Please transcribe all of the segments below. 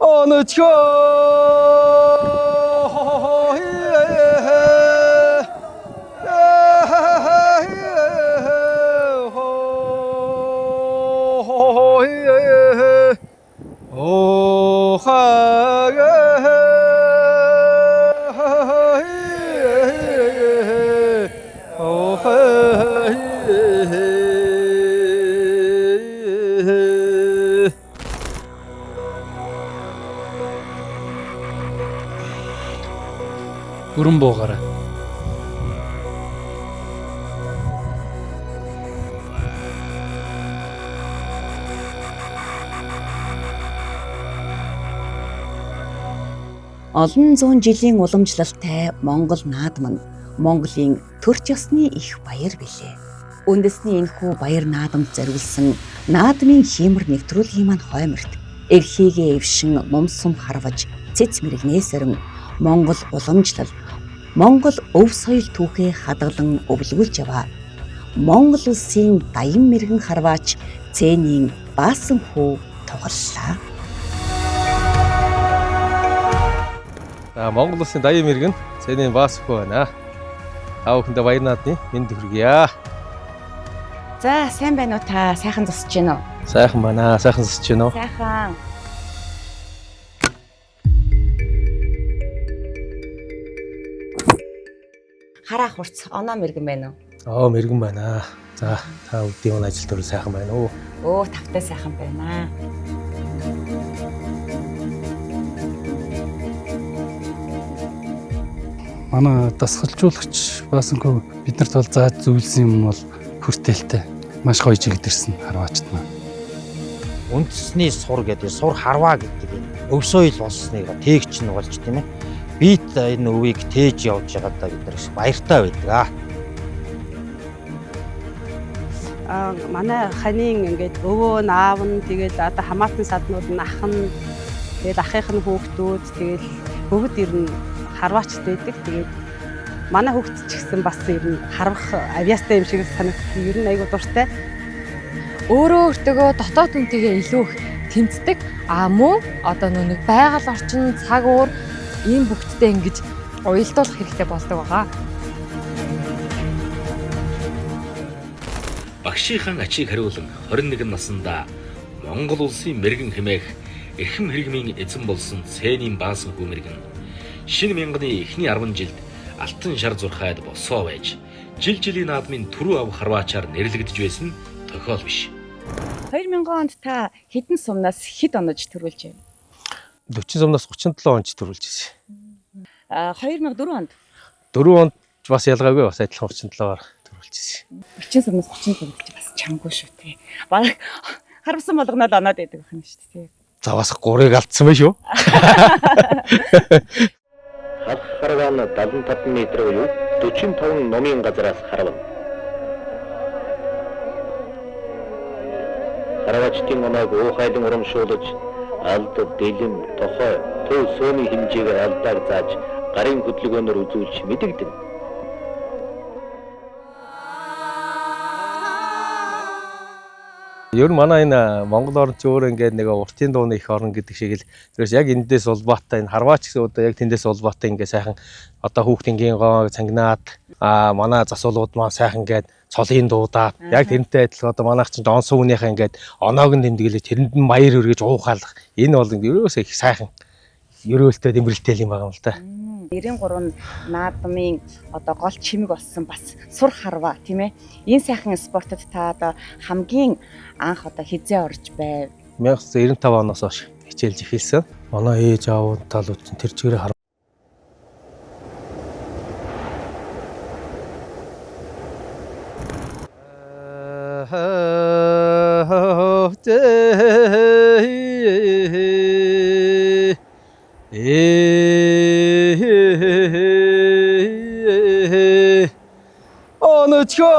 어느 저 Бүрэн буугаараа. Олон зуун жилийн уламжлалтай Монгол наадам нь Монголын төрч ёсны их баяр билээ. Үндэсний энэхүү баяр наадамд зориулсан наадмын хиймэр нэвтрүүлгийн маань хойморт эрхийгээ эвшин нумсум харваж цэц мэрэгнээс өрн Монгол уламжлал, Монгол өв соёл түүхээ хадгалан өвлгүүлж яваа. Монгол улсын даян мэрэгэн харваач Цэнийн Баасан хүү тугаллаа. Монгол улсын даян мэрэгэн Цэнийн Баасан хүү байна. Та бүхэндээ баяр наадмын мэнд хүргье. За сайн байна уу та? Сайхан зусж байна уу? Сайхан байна. Сайхан зусж байна уу? Сайхан. Хараа хурц оноо мэрэгэн байна уу? Мэрэгэн байна. За та өдийн ажил төрөл сайхан байна уу? Тавтай сайхан байна. Манай дасгалжуулагч Баасанхүү биднэрт бол зааж зөвлөсөн юм бол хүртээлтэй. Маш гоё жигдэрсэн харваачт маань. Үндэсний сур гэдэг сур харваа гэдэг өв соёл болсныг тээгч нь болж тийм ээ. Бид энэ өвийг тээж явж байгаадаа бид нар их баяртай байдаг. Манай ханийн ингээд өвөө наав нь тэгээд одоо хамаатан саднууд нь ах нь тэгээд ахих нь хүүхдүүд тэгээд бүгд ер нь харваачд байдаг. Тэгээд манай хүүхд ч гэсэн бас ер нь харвах авьяастай юм шиг санагддаг. Ер нь айгуу дуртай. Өөрөө өөртөө дотоод үнтэйгээ илүү их тэмцдэг. Мөн одоо нэг байгаль орчин цаг уур ийм бүгдтэй ингэж уялдуулах хэрэгтэй болдог байгаа. Багшийнхаа ачийг хариулан 21 наснда Монгол улсын мэрэгэн хэмээх эрхэм хэрэгмийн эзэн болсон Цэнийн Баасан хүү мэрэгэн шинэ мянганы эхний 10 жилд алтан шар зурхайд босоо байж жилийн наадмын түрүү ав харваачаар нэрлэгдэж байсан тохиол биш. 2000 онд та хэдэн сумнаас хэд онож төрүүлж байна? 40 сумнаас 37 онч төрүүлж ирсэн. 2004 онд 4 онд бас ялгаагүй бас адилхан 37-аар төрүүлж ирсэн. 40 сумнаас 37 гэж бас чамгүй шүү тий. Бараг харвсан болгоноод оноод байдаг байна шүү дээ тий. За бас 3-ыг алдсан байх шүү. Хас харваа нь 75 м буюу 45 номын газараас харвана. Харваачдын оноог уухайлан урамшуулж алд, дэлэм, тохой, төв сөөний хэмжээгээр алдааг зааж гарын хөдөлгөөнөөр үзүүлж мэдэгдэнэ. Ер нь манай энэ Монгол орн ч өөр ингээд нэг уртын дууны их орн гэдэг шиг л тэрс яг эндээс улбаатай энэ харваач гэсэн одоо яг тэндээс улбаатай ингээд сайхан одоо хүүхдийн гоо цангинаад манай засуулууд маань сайхан ингээд цолын дуудаад яг тэрнтэй адилхан одоо манайх чинь дон сүүнийхээ ингээд оноог нь тэмдэглэж тэрэнд нь маяр өргөж уухаалах энэ бол ерөөсөө их сайхан ерөөлтэй тэмрэлтэй юм байгаа юм л да. 93 наадмын одоо гол чимэг болсон бас сур харваа тийм ээ. Энэ сайхан спортод та одоо хамгийн анх одоо хизээ орж байв? 1995 оноос хойш хичээлж эхэлсэн. Манай ээж аав талууд чинь тэр чигээр харваа 어느 저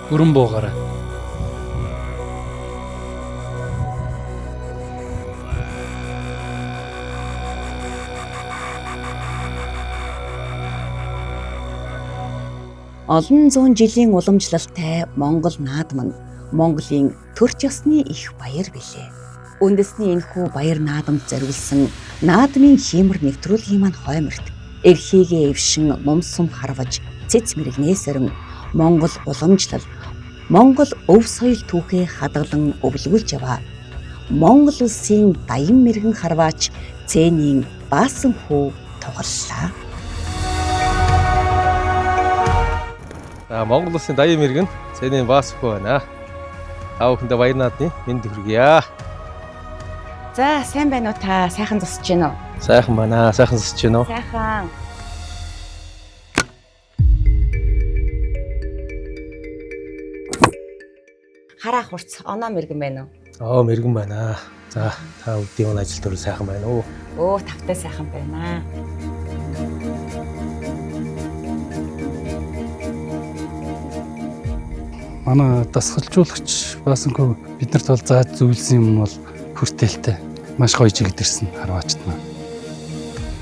Бүрэн буугаараа. Олон зуун жилийн уламжлалтай Монгол наадам нь Монголын төрч ёсны их баяр билээ. Үндэсний энэхүү баяр наадамд зориулсан наадмын хиймэр нэвтрүүлгийн маань хойморт эрхийгээ эвшин ном сум харваж цэц мэрэгнээс өрн Монгол уламжлал, Монгол өв соёл түүхээ хадгалан өвлгүүлж яваа. Монгол улсын даян мэрэгэн харваач Цээнийн Баасан хүү тоглоллаа. Монгол улсын даян мэргэн Цээнийн Баасан хүү байна. Та бүхэндээ баяр наадмын мэнд хүргье. За сайн байна уу та? Сайхан зусж байна уу? Сайхан байна. Сайхан зусж байна уу? Сайхан. Хараа хурц оноо мэргэн байна уу? Мэргэн байна. За та өдийн ажил төрөл сайхан байна уу? Тавтай сайхан байна. Манай дасгалжуулагч Баасан хүү биднэрт бол зааж зөвлөсөн юм бол хүртээлтэй. Маш гоё жигдэрсэн харваачт маань.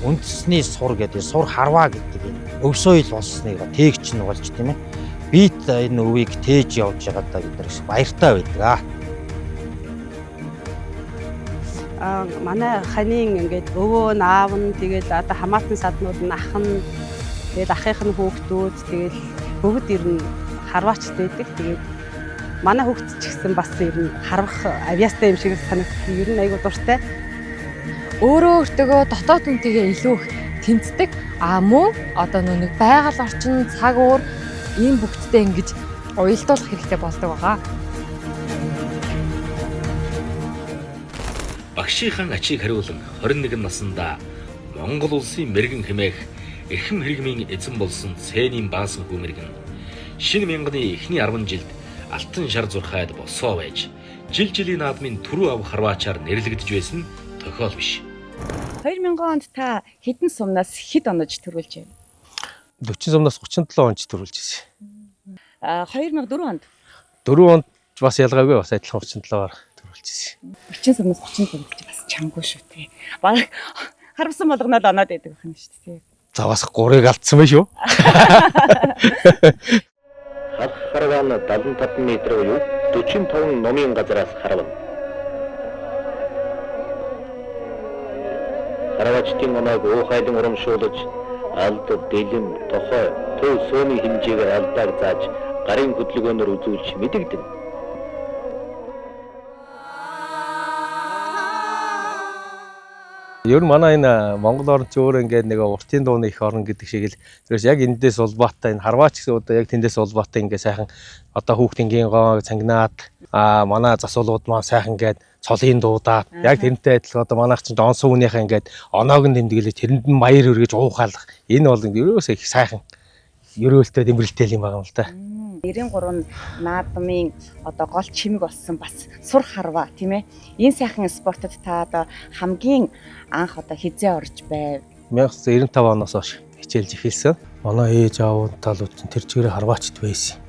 Үндэсний сур гэдэг сур харваа гэдэг энэ өв соёл болсныг тээгч нь болж тийм ээ. Бид энэ өвийг тээж явж байгаадаа бид нар их баяртай байдаг. Манай ханийн ингээд өвөө наав нь тэгээд одоо хамаатан саднууд нь ах нь тэгээд ахынх нь хүүхдүүд тэгээд бүгд ер нь харваачд байдаг. Тэгээд манай хүүхд ч гэсэн бас ер нь харвах авьяастай юм шиг санагддаг. Ер нь айгуу дуртай. Өөрөө өөртөө дотоод үнтэйгээ илүү их тэмцдэг. Мөн одоо нэг байгаль орчин, цаг уур ийм бүгдтэй ингэж уялдуулах хэрэгтэй болдог байгаа. Багшийнхаа ачийг хариулан 21 наснда Монгол улсын мэрэгэн хэмээх эрхэм хэрэгмийн эзэн болсон Цээнийн Баасан хүү мэргэн шинэ мянганы эхний 10 жилд алтан шар зурхайд босоо байж жилийн наадмын түрүү ав харваачаар нэрлэгдэж байсан тохиол биш. 2000 онд та хэдэн сумнаас хэд онож төрүүлж байна? 40 сумнаас 37 онч төрүүлж ирсэн. 2004 онд 4 онд бас ялгаагүй бас адилхан 37-аар төрүүлж ирсэн. 40 сумнаас 37 гэж бас чамгүй шүү дээ. Бараг харвсан болгоноод оноод байдаг байх юм шүү дээ. За бас 3-ыг алдсан байх шүү. Хах харваа нь 75 м буюу 45 номын газараас харвана. Харваачдын оноог уухайлан урамшуулж алд, дэлэм, тохой, төв сөөний хэмжээгээр алдааг зааж гарын хөдөлгөөнөөр үзүүлж мэдэгдэнэ. Ер нь манай энэ Монгол орн ч өөр ингээд нэг уртын дууны их орн гэдэг шиг л тэрс яг эндээс улбаатай энэ харваач гэсэн одоо яг тэндээс улбаатай ингээд сайхан одоо хүүхдийн гоо цангинаад манай засуулууд маань сайхан ингээд цолын дуудаад яг тэрнтэй адилхан одоо манайх чинь дон сүүнийхээ ингээд оноог нь тэмдэглэж тэрэнд нь маяр өргөж уухаалах энэ бол ерөөсөө их сайхан ерөөлтөд имрэлтэй юм байгаа юм л да. 93 наадмын одоо гол чимэг болсон бас сур харваа тийм ээ. Энэ сайхан спортод та одоо хамгийн анх одоо хизээ орж байв? 1995 оноос хойш хичээлж эхэлсэн. Манай ээж аав талууд чинь тэр чигээр харваачд байсан.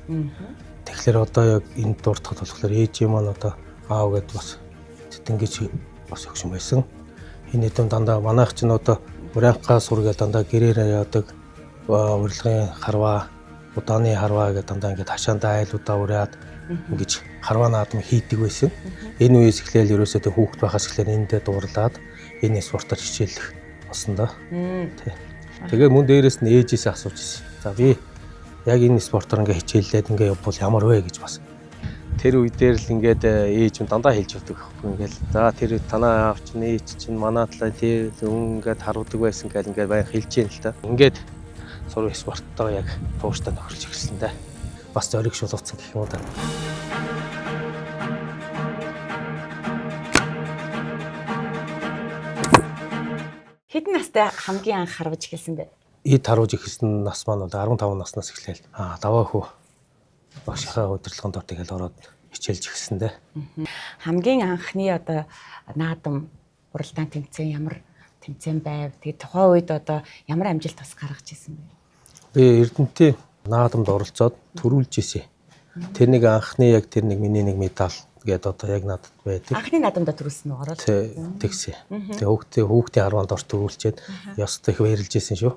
Тэгэхээр одоо яг энэ дуртахад болохоор ээж маань одоо аав гэдээ бас тэтгэж бас өгсөн байсан. Энэ хэдэн дандаа манайх чинь одоо Урянхаа сур гэдэг дандаа гэрээр яадаг урилгын харваа удааны харваа гэдэг дандаа ингээд хашаандаа айлуудаа ураад ингэж харваа наадам хийдэг байсан. Энэ үеэс эхлээл ерөөсөө тэг хүүхэд байхаас эхлээл эндээ дуурлаад энэ спортоор хичээлэх болсон да. Тэгээ мөн дээрээс нь ээжээс асууж ирсэн. За би яг энэ спортоор ингээд хичээллээд ингээд явбал ямар вэ гэж бас. Тэр үе дээр л ингээд ээж нь дандаа хэлж өгдөг байхгүй ингээд. За тэр танаа аав чинь ээж чинь манай талаа тэр ингээд харуулдаг байсан гэл ингээд баян хэлж яана л та. Ингээд сурах спорттоо яг тууштай тохирч ирсэн дээ. Бас зориг шулуурсан гэх юм уу да. Хэдэн настай хамгийн анх харваж эхэлсэн бэ? Эд харуулж эхэлсэн нас маань бол 15 наснаас эхлээл. Даваа хөө багшийнхаа удирдлагын дор тэгэл ороод хичээлж эхэлсэн дээ. Хамгийн анхны одоо наадам уралдаан тэмцээн ямар тэмцээн байв? Тэгээд тухайн үед одоо ямар амжилт бас гаргаж ирсэн бэ? Би Эрдэнэтийн наадамд оролцоод төрүүлж ирсэн. Тэрнийг анхны яг тэр нэг миний нэг медаль гээд одоо яг надад байдаг. Анхны наадамдаа төрүүлсэн үү ороод? Тэгсэн. Тэгээ хүүхдийн 10-нд орт төрүүлчихэд ёстой их баярлж байсан шүү.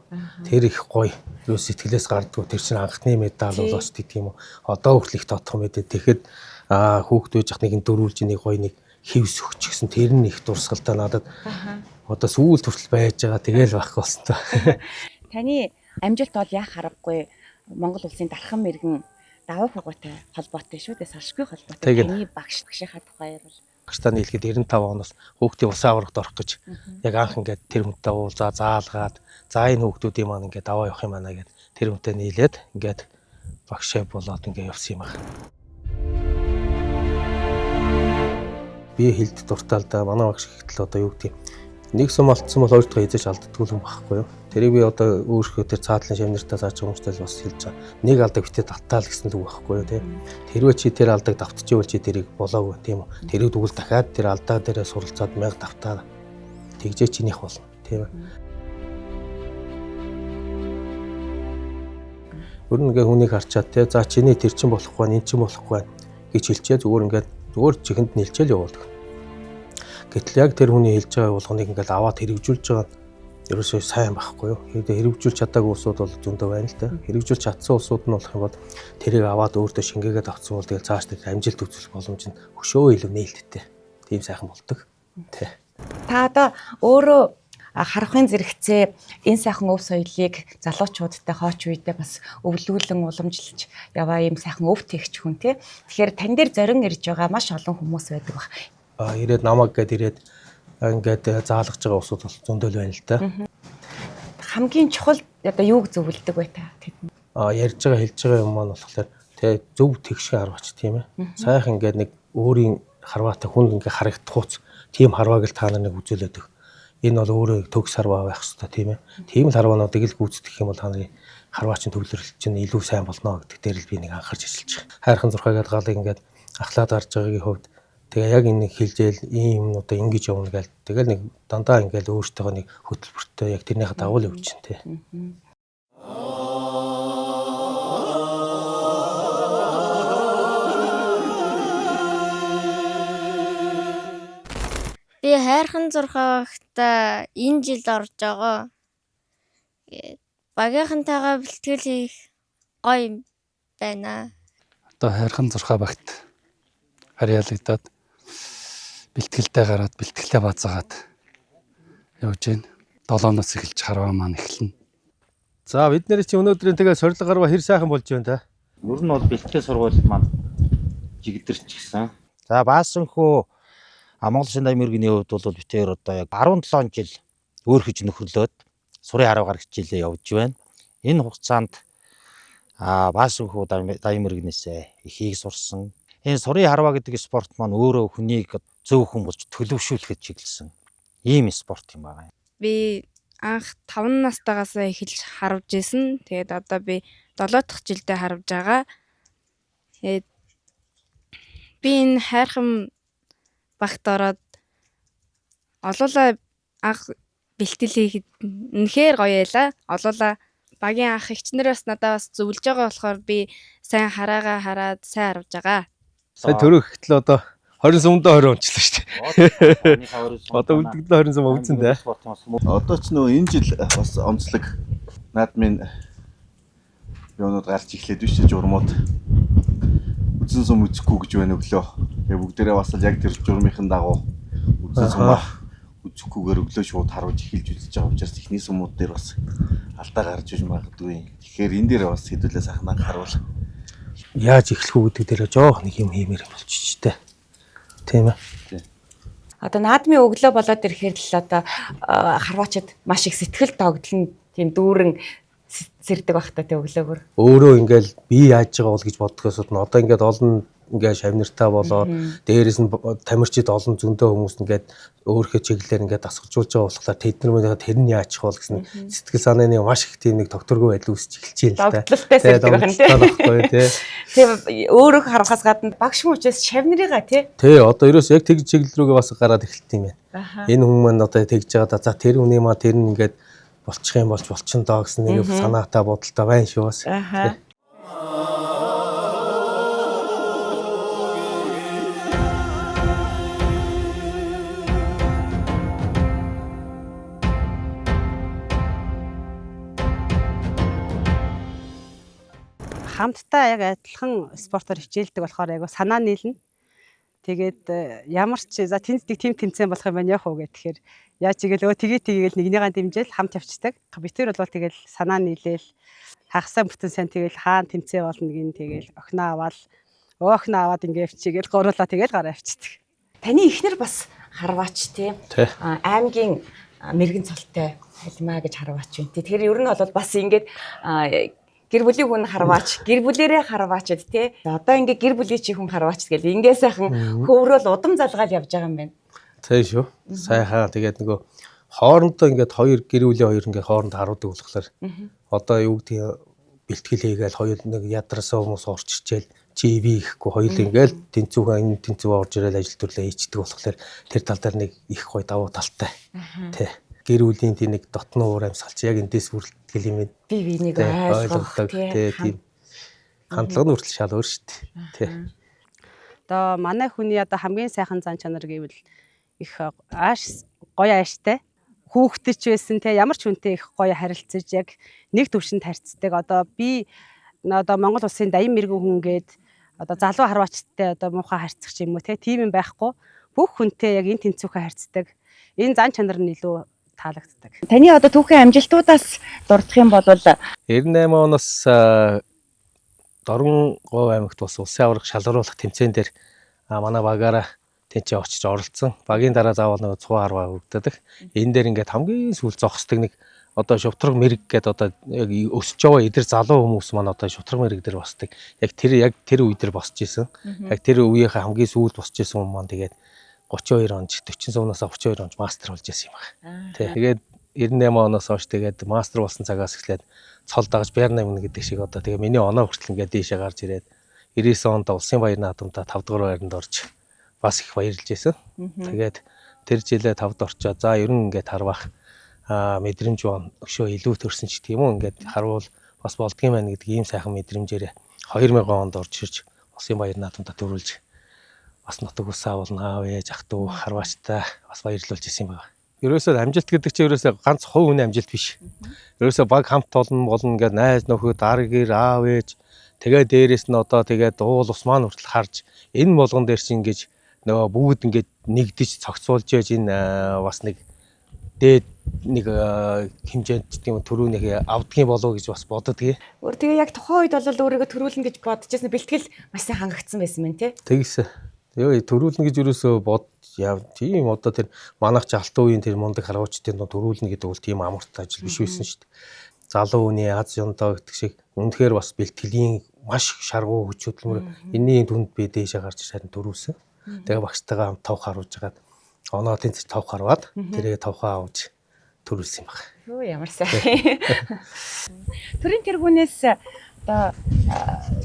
Тэр их гоё. Юу сэтгэлээс гардггүй тэр чинь анхны медаль болооч гэдэг юм уу. Одоо хүртэл их тодох мэдээ. Тэгэхэд хүүхдүүд жах нэг дөрүүлж нэг гоё нэг хевс өгч гисэн тэр нь их дурсгалтай надад одоо сүүл хүртэл байж байгаа тэгэл байхгүй болсон та. Таны амжилт бол яах аргагүй Монгол улсын дархан мэрэгэн даваа хугаатай холбоотой шүү дээ. Салшгүй холбоотой. Таны багшийнхаа тухай ярил. Багштай нийлгээд 95 оноос хүүхдийн усан аврагт орох гэж яг анх ингээд тэр хүнтэй уулзаа заалгаад за энэ хүүхдүүдийн маань ингээд даваа явах юм байна гэд тэр хүнтэй нийлээд ингээд багшаа болоод ингээд явсан юм аа. Би хэлд дуртай л да манай багш ихтэл одоо юу гэдэг нэг сум алдсан бол хоёр дахь эзэж алддаггүй юм байхгүй юу. Тэрийг би одоо өөрөөхөө тэр цаадлын шавнартаа зааж байгаа хүмүүстэй бас хэлж байгаа. Нэг алдаг битээ давтаал гэсэн үг байхгүй юу тий. Тэрвээ чи тэр алдаг давтчихвол чи тэрийг болоогүй тийм үү. Тэрийг тэгвэл дахиад тэр алдаа дээрээ суралцаад 1000 давтаа тэгжээ чинийх болно тийм ээ. Өөрөнгө хүнийг харчаад тий за чиний тэр чин болохгүй энэ чин болохгүй гэж хэлчихээ зүгээр чихэнд нэлчээл явуулдаг. Гэтэл яг тэр хүний хэлж байгаа болгоныг ингээд аваад хэрэгжүүлж байгаа ерөөсөө сайн байхгүй юу. Хэрэгжүүлж чадаагүй улсууд бол зөндөө байна л да. Хэрэгжүүлж чадсан улсууд нь болох юм бол тэрийг аваад өөртөө шингээгээд авцсан бол тэгэл цааш тэр амжилт үзүүлэх боломж нь өшөө илүү нээлттэй. Тийм сайхан болдог. Тэ. Та одоо өөрөө харахын зэрэгцээ энэ сайхан өв соёлыг залуучуудтай хооч үедээ бас өвлүүлэн уламжилж яваа юм сайхан өв тэгч хүн тий. Тэгэхээр тань дээр зорин ирж байгаа маш олон хүмүүс байдаг баг. Ирээд намайг гээд ирээд ингээд заалгаж байгаа усуд бол зөндөл байна л да. Хамгийн чухал одоо юуг зөвлөдөг бай та тэд? Ярьж байгаа хэлж байгаа юм маань болохоор тэг зөв тэгшээ харваач тийм ээ. Сайхан ингээд нэг өөрийн харваатай хүн ингээд харагдах тийм харвааг л та нарыг үзүүлээд өг. Энэ бол өөрөө төгс харваа байх хэрэгтэй тийм ээ. Тийм л харваануудыг л гүйцэтгэх юм бол та нарын харваачийн төвлөрөл чинь илүү сайн болно гэдэг дээр л би нэг анхаарч ажиллаж байгаа. Хайрхан зурхаагаад галыг ингээд ахлаад гарч байгаагийн хувьд тэгээ яг энэ хэлжээл ийм юмнуудаа ингэж явна гээл тэгэл нэг дандаа ингээл өөртөө нэг хөтөлбөртөө яг тэрнийхээ дагуу л явж чинь тий. Би хайрхан зурхаагта энэ жил орж байгаа. Багийнхантайгаа бэлтгэл хийх гоё байна. Одоо хайрхан зурхаа багт харьяалагдаад бэлтгэлтэй гараад бэлтгэлээ базаагаад явж гин 7-оос эхэлж харваа маань эхэлнэ. За бид нэр чи өнөөдрийн тэгээ сорилго гарва хэр сайхан болж байна та. Ер нь бол бэлтгэл сургууль маань жигдэрч гисэн. За баасанхүү Монгол Улсын даягдсан мэргэний хувьд бол битээр одоо яг 17 жил өөрхөж нөхрлөөд сурын хараагаар хичээлээ явж байна. Энэ хугацаанд баасанхүү даягдсан мэргэнээсээ ихийг сурсан. Энэ сурын харваа гэдэг спорт маань өөрөө хүнийг зөв хүн болж төлөвшүүлэхэд чиглэсэн ийм спорт юм байна. Би анх 5 настайгаас эхэлж харвж исэн. Тэгээд одоо би 7 дахь жилдээ харвж байгаа. Тэгээд би энэ хайрхан багт ороод олуулаа анх бэлтгэл хийхэд үнэхээр гоё байлаа. Олуулаа багийн анх эгчнэр бас надад бас зөвлөж байгаа болохоор би сайн хараагаа хараад сайн харвж байгаа. Сая төрөх ихтэл одоо 20 сумдаа 20 онцлоо шүү дээ. Одоо үлдэгдэл 20 сум өвцөн дээ. Одоо ч нөө энэ жил бас онцлог наадмын юунууд гарч эхлээд биш журмууд үзэн сум үзэхгүй гэж байна өглөө. Тэгээ бүгдээрээ бас яг тэр журмынхын дагуу үзэн сум үзэхгүйгээр өглөө шууд харуулж эхэлж үзэж байгаа учраас техник сумууд дээр бас алдаа гарч иж магадгүй. Тэгэхээр энэ дээр бас хэдүүлээ сайхан анхааруул. Яаж эхлэх үү гэдэг дээр жоох нэг юм хиймээр болчих тээ. Тийм ээ. Одоо наадмын өглөө болоод ирэхээр л одоо харваачид маш их сэтгэл тогтлон тийм дүүрэн сэрдэг байх та тий өглөөгөр. Өөрөө ингээл би яаж байгаа бол гэж боддгоос нь одоо ингээд олон ингээд шавнартаа болоо дээрээс нь тамирчид олон зөндөө хүмүүс ингээд өөрийнхөө чиглэлээр ингээд дасгалжуулж байгаа болохоор тэднэрээ тэр нь яачих бол гэсэн сэтгэл санааны маш их тийм нэг докторгүй байдал үүсч эхэлж байна л да. Догтлолтой сэрдэг байх нь тий. Тийм өөрөө харахаас гадна багш мөчөөс шавнарыгаа тий. Тий одоо ерөөс яг тэг чиглэл рүүгээ бас гараад эхэлт юм байна. Энэ хүн маань одоо тэгж байгаа да. За тэр үнэ маа тэр нь ингээд болчих юм болж болчихно доо гэсэн нэг санаатай бодолтой байна шүү бас. хамтдаа яг адилхан спортоор хичээлдэг болохоор айгу санаа нийлнэ. Тэгээд ямар ч за тэнцдэг тим тэнцэн болох юм байна яах вэ гэхээр яаж игээл тэгээл нэгнийгаа дэмжээл хамт явцдаг. Бид тэр бол тэгэл санаа нийлээл хагасаа бүтэн сайн тэгэл хаан тэнцээ болно гин тэгэл охиноо аваад охиноо аваад ингээ явчихгээл гуруулаа тэгэл гараа явчихдаг. Таны эхнэр бас харваач тийм. Аймгийн мэрэгэн цолтой халимаа гэж харваач байна. Тэгэхээр ер нь бол бас ингээд гэр бүлийн хүн харваач, гэр бүлэрээ харваачд тий. Одоо ингээ гэр бүлийн чи хүн харваач гэл ингээ сайхан хөврөөл удам залгаал явж байгаа юм байна. Тийм шүү. Сайхан тэгээд нөгөө хоорондоо ингээд хоёр гэр бүлийн хоёр ингээд хоорондоо харуудаг болохоор одоо юу гэдэг бэлтгэл хийгээл хоёр нэг ядарсан хүмүүс орчичээл ЖВ ихгүй хоёул ингээл тэнцүүхэн энэ тэнцүү орж ирэл ажил төрлөө хийдэг болохоор тэр тал дээр нэг их гоё давуу талтай. Тий. Гэр бүлийн тийм нэг дотны уур амьсгалч яг эндээс бүртгэл юм. Би бинийг ойлгох тийм хандлага нь хүртэл шал өөр шүү дээ. Тий. Одоо манай хүний одоо хамгийн сайхан зан чанар гэвэл их гоё ааштай. Хүүхдэж байсан те ямар ч хүнтэй их гоё харилцаж яг нэг төвшөнд харьцдаг. Одоо би одоо Монгол улсын даян мэрэгэн хүн гээд одоо залуу харваачтай одоо муухай харьцах юм уу те тийм юм байхгүй. Бүх хүнтэй яг энэ тэнцүүхэ харьцдаг. Энэ зан чанар нь илүү таалагддаг. Таны одоо түүхийн амжилтуудаас дурдах юм бол 98 оноос Дорногов аймагт бас улсын аварга шалгаруулах тэмцээн дээр манай багаараа тэнцээ очиж оролцсон. Багийн дараа заавал нэг цугаа харваа өгдөг. Энэ дээр ингээд хамгийн сүүл зогсдог нэг одоо шувтраг мэрэг гэдэг одоо яг өсөж байгаа эдэр залуу хүмүүс маань одоо шувтраг мэрэг дээр босдог. Яг тэр үе дээр босч исэн. Яг тэр үеийнхээ хамгийн сүүлд босч исэн хүмүүс маань тэгээд 32 онд 40 сумнаас 32 онд мастер болж исэн юм байна. Тэгээд 98 оноос хойш тэгээд мастер болсон цагаас эхлээд цол дагаж Бярна юм гэдэг шиг одоо тэгээд миний оноо хүртэл ингээд дээшээ гарч ирээд 99 онд улсын баяр наадамдаа 5 дугаар байранд орж бас их баярлж байсан. Тэгээд тэр жилээ 5-д орчоо. За ер нь ингээд харвах мэдрэмж өшөө илүү төрсөн ч тийм үү ингээд харвал бас болдгийм байна гэдэг ийм сайхан мэдрэмжээр 2000 онд орж ирж улсын баяр наадамдаа төрүүлж бас нутаг ус авална ээж ах トゥ харваачтай бас баярлуулж исэн юм байна. Ерөөсөө амжилт гэдэг чинь ерөөсөө ганц хувь хүний амжилт биш. Ерөөсөө баг хамт олон ингээд найз нөхөд аргэр аав ээж тэгээ дээрэс нь одоо тэгээ дуул ус маань хүртэл харж энэ болгон дээр чинь ингэж нөгөө бүгд ингээд нэгдэж цогцолж яж энэ бас нэг дээд нэг хэмжээнд тийм төрүүнийг авдгийн болов гэж бас боддгийг. Өөр тэгээ яг тухайн үед бол өөрийгөө төрүүлнэ гэж бодчихсон бэлтгэл маш сайн хангагдсан байсан мэн тий. Тэгсэн. Тэгээ төрүүлнэ гэж ерөөсөө яв тийм одоо тэр манайх ч алтан үеийн тэр мундаг харваачдын төрүүлнэ гэдэг бол тийм амарт ажил биш байсан шүү дээ. Залуу хүний аз ёндоо гэдэг шиг үнэхээр бас бэлтгэлийн маш шаргуу хүч хөдөлмөр энэний түнд би дээшээ гарч шарын төрүүлсэн. Тэгээ багштайгаа хамт тавх харуулж хагаад оноо тэнцэж тавх харваад тэрээ тавхаа авч төрүүлсэн юм байна. Юу ямар сайн. Төрийн тэргүүнээс одоо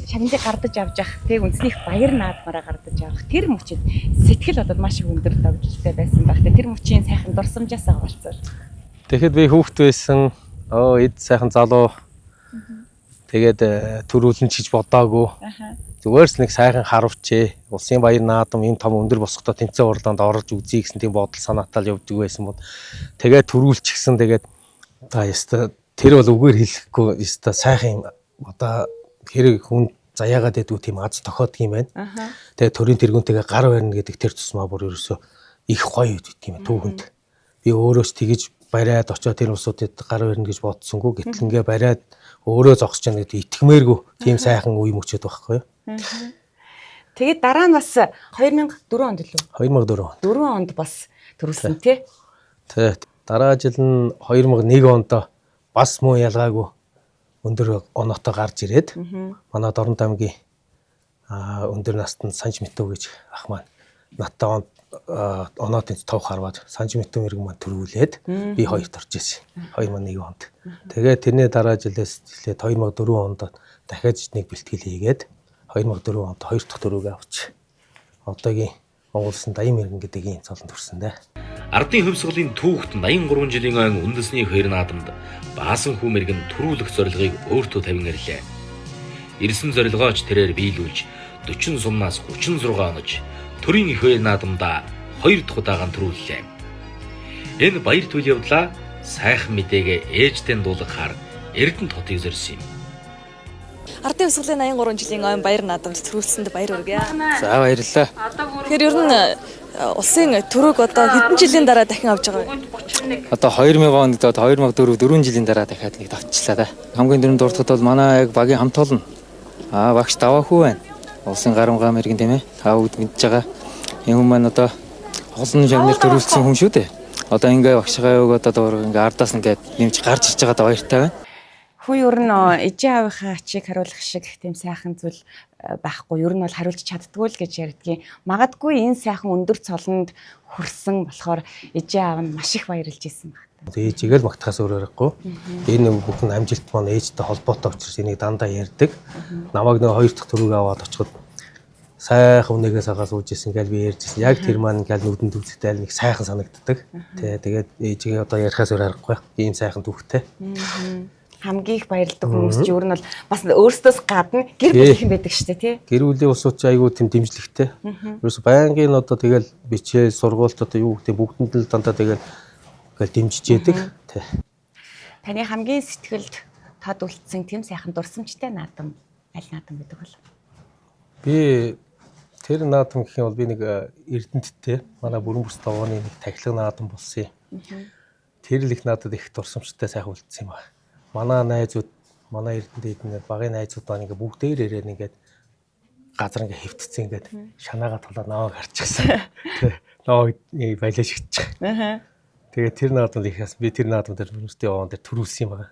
шагналыг гардаж авч явах тэг үндэснийх баяр наадмаараа гардаж авах тэр мөчид сэтгэл бодол маш их өндөр давжилттай байсан байх. Тэр мөчийн сайхан дурсамжаас авалцвал. Тэгэхэд би хүүхэд байсан эд сайхан залуу тэгээд төрүүлэн чиж бодоагүй. Зүгээрс нэг сайхан харавчээ. Улсын баяр наадам энэ том өндөр босгодоо тэнцээ урлаанд орж үзье гэсэн тийм бодол санаатал явдаг байсан бол тэгээд төрүүлчихсэн тэгээд яста тэр бол үгээр хэлэхгүй яста сайхан юм одоо хэрэг хүн заяагаад байдгүй тийм аз тохиодг юм байна. Тэгээд төрийн тэргүүнтэйгээ гар барина гэдэг тэр тусмаа бүр ерөөсөө их гоё үт юм түүхэнд. Би өөрөөс тэгэж бариад очиод тэр усуудад гар барина гэж бодсонгүй гэтэл ингээ бариад өөрөө зогсож байгаа гэдэг итгэмээргүй тийм сайхан үе мөчөд байхгүй юу. Тэгээд дараа нь бас 2004 онд лөө 2004 онд бас төрүүлсэн тий. Тэгээд дараа жил нь 2001 онд бас муу ялгаагүй өндөр оноотой гарч ирээд манай Дорнод аймгийн өндөр настанд Санж Мэтүү гэж ах маань надтай оноотой тав харваад Санж Мэтүү мэрэг маань төрүүлээд би хоёрт орж ирсэн 2001 онд. Тэгээд тэрний дараа жилээс эхлээд 2004 онд дахиад нэг бэлтгэл хийгээд 2004 онд хоёр дахь төрөөг авч одоогийн Монгол Улсын даян мэрэгэн гэдэг ийм цолонд төрсөн дээ. Ардын хувьсгалын түүхт 83 жилийн ойн үндэсний хоёр наадамд Баасан хүү мэрэгэн төрүүлэх зорилгыг өөртөө тавин ирлээ. Ирсэн зорилгооч тэрээр биелүүлж 40 сумнаас 36 онож төрийн их хоёр наадамдаа 2 дахь удаагаан төрүүллээ. Энэ баяр түйл явдлаа сайхан мэдээгээ ээжтэй дуулгахаар Эрдэнэт хотыг зорьсон юм. Ардын Өсгөлийн 83 жилийн ойн баяр наадамд төрүүлсэнд баяр хүргэе. За баярлалаа. Тэгэхээр ер нь улсын төрөг одоо хэдэн жилийн дараа дахин авч байгаа вэ? Одоо 2000 онд 2004 4 жилийн дараа дахиад нэг давтчихлаа да. Хамгийн дөрөнд дуртахад бол манай яг багийн хамт олон багш даваахүү байна. Улсын гарамгаа мэрэгэн тийм ээ. Та бүгд мэдж байгаа. Энэ хүмүүс маань одоо олон жамнаар төрүүлсэн хүн шүү дээ. Одоо ингээ багшгаа өгөөд одоо ингээ ардаас ингээ нэмж гарч ирж байгаа баяртай байна. Хүн ер нь ээжээ аавынхаа ачийг харуулах шиг тийм сайхан зүйл байхгүй. Ер нь бол хариулж чаддгүй л гэж ярьдгийн. Магадгүй энэ сайхан өндөр цолонд хүрсэн болохоор ээжээ аав нь маш их баярлж ирсэн байна. Ээжигээ л магтахаас өөр аргагүй. Энэ бүхэн амжилт маань ээжтэй холбоотой учраас энийг дандаа ярьдаг. Намайг нэг хоёр дахь төрөг аваад очиход сайхан үнэгээс агаа суужсэн гэл би ярьжсэн. Яг тэр маань гэл нүдэнд үзэгтэй нэг сайхан санагддаг. Тэгээд ээжигээ одоо ярихаас өөр аргагүй. Ийм сайхан түүхтэй. Хамгийн их баярлдаг хүмүүс ч өөр нь бол бас өөрсдөөс гадна гэр бүлийнхэн байдаг шүү дээ тий. Гэр бүлийн улсууч айгүй тийм дэмжлэгтэй. Ерөөсө байнгын одоо тэгэл бичээ сургуульд одоо юу гэдэг бүгдэнд л дандаа тэгэл дэмжиж яадаг тий. Таны хамгийн сэтгэлд тод үлдсэн тийм сайхан дурсамжтай наадам аль наадам гэдэг бол? Би тэр наадам гэх юм бол би нэг Эрдэнэттэй манай бүрэн бүс товооны нэг тахилга наадам болсон юм. Тэр л их надад их дурсамжтай сайхан үлдсэн юм байна. Манай найзууд, манай Эрдэнэт ингээд багын найзууд маань ингээд бүгдээр ирээд ингээд газар ингээд хөвтцэн ингээд шанаагаа тулаад наваа гарчихсан. Тэгээ наваа байлаа шигдчих. Тэгээ тэр наадамд ихээс би тэр наадам дээр хүмүүстэй яваан дээр төрүүлсэн юм байна.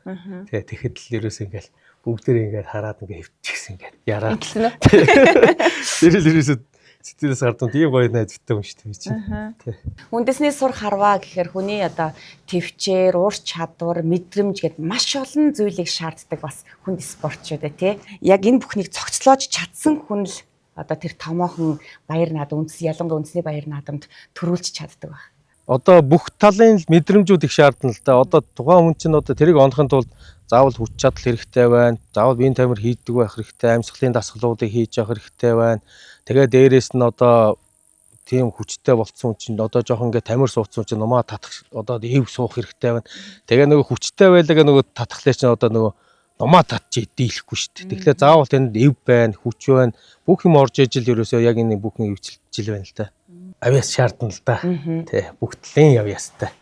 Тэгээ тэгэхэд л ерөөс ингээд бүгдээр ингээд хараад ингээд хөвтчихсэн ингээд яраад. Тэр л ерөөсөө сэтгэлээс гардсан тийм гоё найзтай хүн шүү дээ. Үндэсний сур харваа гэхээр хүний одоо төвчээр, ур чадвар, мэдрэмж гэд маш олон зүйлийг шаарддаг бас хүнд спорт шүү дээ тий. Яг энэ бүхнийг цогцлоож чадсан хүн л одоо тэр томоохон баяр наадам ялангуяа үндэсний баяр наадамд төрүүлж чаддаг баг. Одоо бүх талын мэдрэмжүүд их шаардна л да. Одоо тухайн хүн чинь одоо тэрийг онохын тулд заавал хүч чадал хэрэгтэй байна. Заавал биеийн тамир хийдэг байх хэрэгтэй. Амьсгалын дасгалуудыг хийж явах хэрэгтэй байна. Тэгээ дээрээс нь одоо тийм хүчтэй болцсон чинь одоо жоохон ингээ тамир суудсан чинь нумаа татах одоо эв суух хэрэгтэй байна. Тэгээ нөгөө хүчтэй байлаа нөгөө татхлаа чинь одоо нөгөө нумаа татчих дийлэхгүй шүү дээ. Тэгэхээр заавал тэнд эв байна, хүч байна. Бүх юм орж ижил ерөөсөө яг энэ бүхэн эвчилж байна л да. Авьяас шаардна л да. Тэ бүгдлийн авьяастай.